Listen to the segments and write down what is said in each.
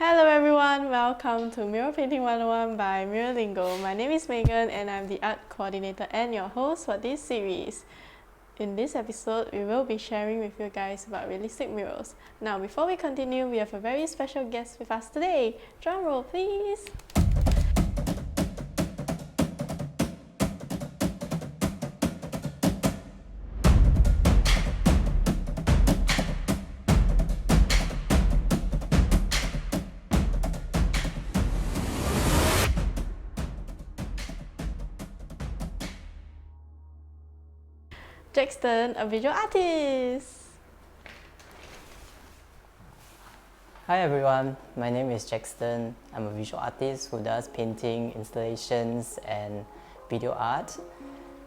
Hello everyone, welcome to Mural Painting 101 by Mural Lingo. My name is Megan and I'm the art coordinator and your host for this series. In this episode, we will be sharing with you guys about realistic murals. Now, before we continue, we have a very special guest with us today. Drum roll, please. Jaxton, a visual artist. Hi everyone, my name is Jaxton. I'm a visual artist who does painting, installations and video art.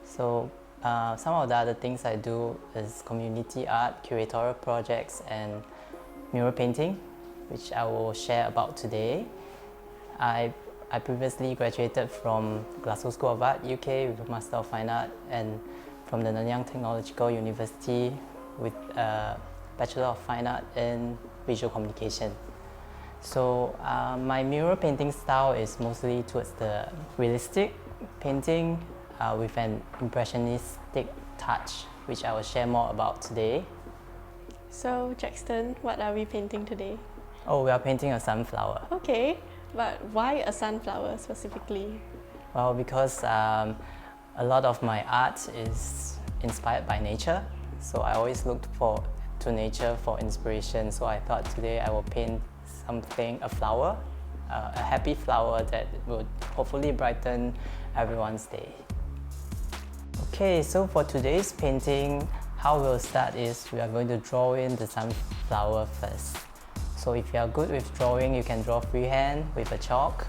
So some of the other things I do is community art, curatorial projects and mural painting, which I will share about today. I previously graduated from Glasgow School of Art, UK with a Master of Fine Art, and from the Nanyang Technological University with a Bachelor of Fine Art in Visual Communication. So my mural painting style is mostly towards the realistic painting with an impressionistic touch, which I will share more about today. So Jaxton, what are we painting today? Oh, we are painting a sunflower. Okay, but why a sunflower specifically? Well, because a lot of my art is inspired by nature, so I always looked to nature for inspiration. So I thought today I will paint something, a flower, a happy flower that would hopefully brighten everyone's day. Okay, so for today's painting, how we'll start is we are going to draw in the sunflower first. So if you are good with drawing, you can draw freehand with a chalk,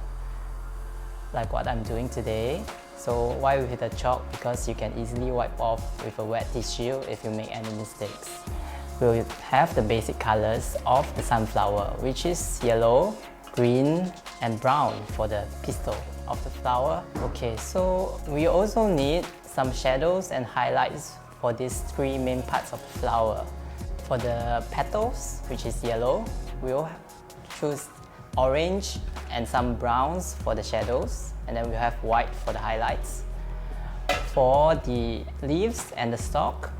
like what I'm doing today. So why with the chalk? Because you can easily wipe off with a wet tissue if you make any mistakes. We'll have the basic colors of the sunflower, which is yellow, green and brown for the pistil of the flower. Okay, so we also need some shadows and highlights for these three main parts of the flower. For the petals, which is yellow, we'll choose orange and some browns for the shadows, and then we have white for the highlights. For the leaves and the stalk,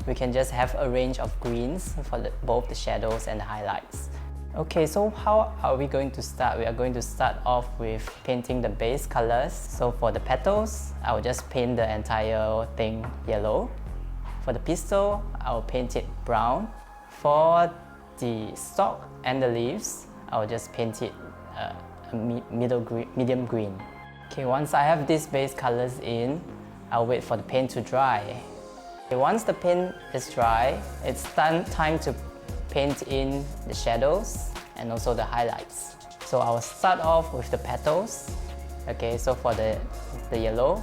we can just have a range of greens for both the shadows and the highlights. Okay, so how are we going to start? We are going to start off with painting the base colors. So for the petals, I will just paint the entire thing yellow. For the pistil, I will paint it brown. For the stalk and the leaves, I will just paint it medium green. Okay, once I have these base colors in, I'll wait for the paint to dry. Okay, once the paint is dry, it's time to paint in the shadows and also the highlights. So I'll start off with the petals. Okay, so for the yellow,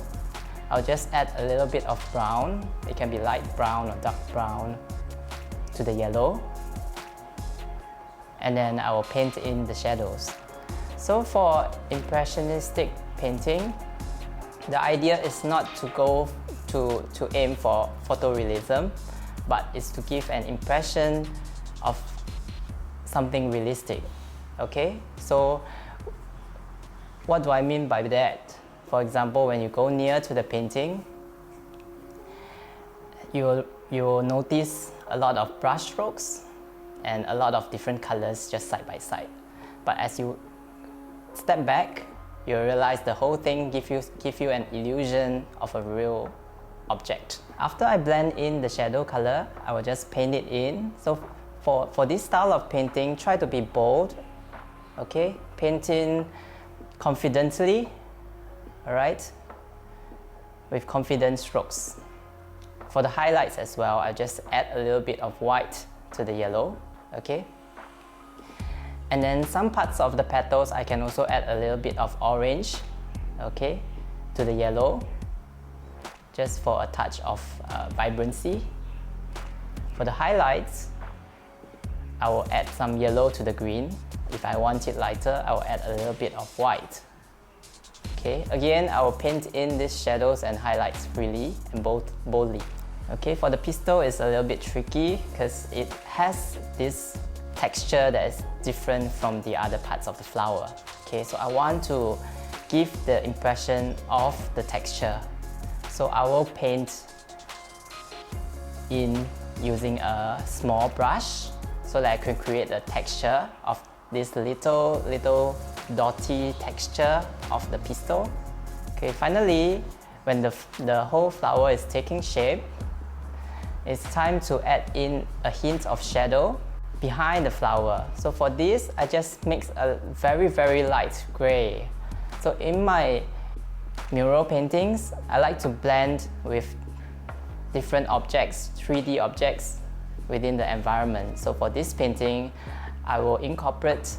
I'll just add a little bit of brown. It can be light brown or dark brown to the yellow. And then I will paint in the shadows. So for impressionistic painting, the idea is not to go to aim for photorealism, but it's to give an impression of something realistic. Okay, so what do I mean by that? For example, when you go near to the painting, you will notice a lot of brush strokes and a lot of different colors just side by side. But as you step back, you realize the whole thing give you an illusion of a real object. After I blend in the shadow color, I will just paint it in. So for this style of painting, try to be bold. Okay, paint in confidently, all right, with confident strokes. For the highlights as well, I just add a little bit of white to the yellow. Okay, and then some parts of the petals I can also add a little bit of orange, okay, to the yellow, just for a touch of vibrancy. For the highlights, I will add some yellow to the green. If I want it lighter, I will add a little bit of white. Okay, again, I will paint in these shadows and highlights freely and boldly. Okay, for the pistil, it's a little bit tricky because it has this texture that is different from the other parts of the flower. Okay, so I want to give the impression of the texture. So I will paint in using a small brush so that I can create a texture of this little dotty texture of the pistil. Okay, finally, when the whole flower is taking shape, it's time to add in a hint of shadow behind the flower. So for this, I just mix a very light gray. So in my mural paintings, I like to blend with different objects, 3D objects within the environment. So for this painting, I will incorporate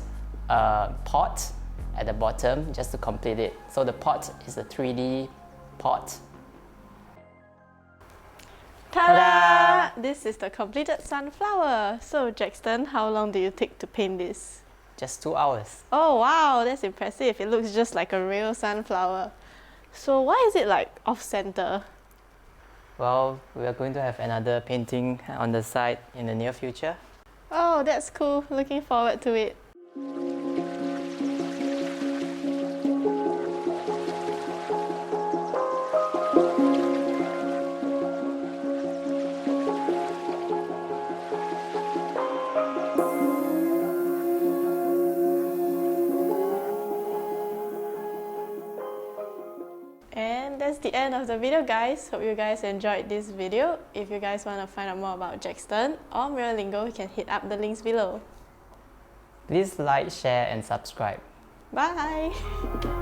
a pot at the bottom just to complete it. So the pot is a 3D pot. Ta-da! This is the completed sunflower. So Jaxton, how long do you take to paint this? Just 2 hours. Oh wow, that's impressive. It looks just like a real sunflower. So why is it like off-center? Well, we are going to have another painting on the side in the near future. Oh, that's cool. Looking forward to it. And that's the end of the video, guys. Hope you guys enjoyed this video. If you guys want to find out more about Jaxton or Mural Lingo, you can hit up the links below. Please like, share and subscribe. Bye!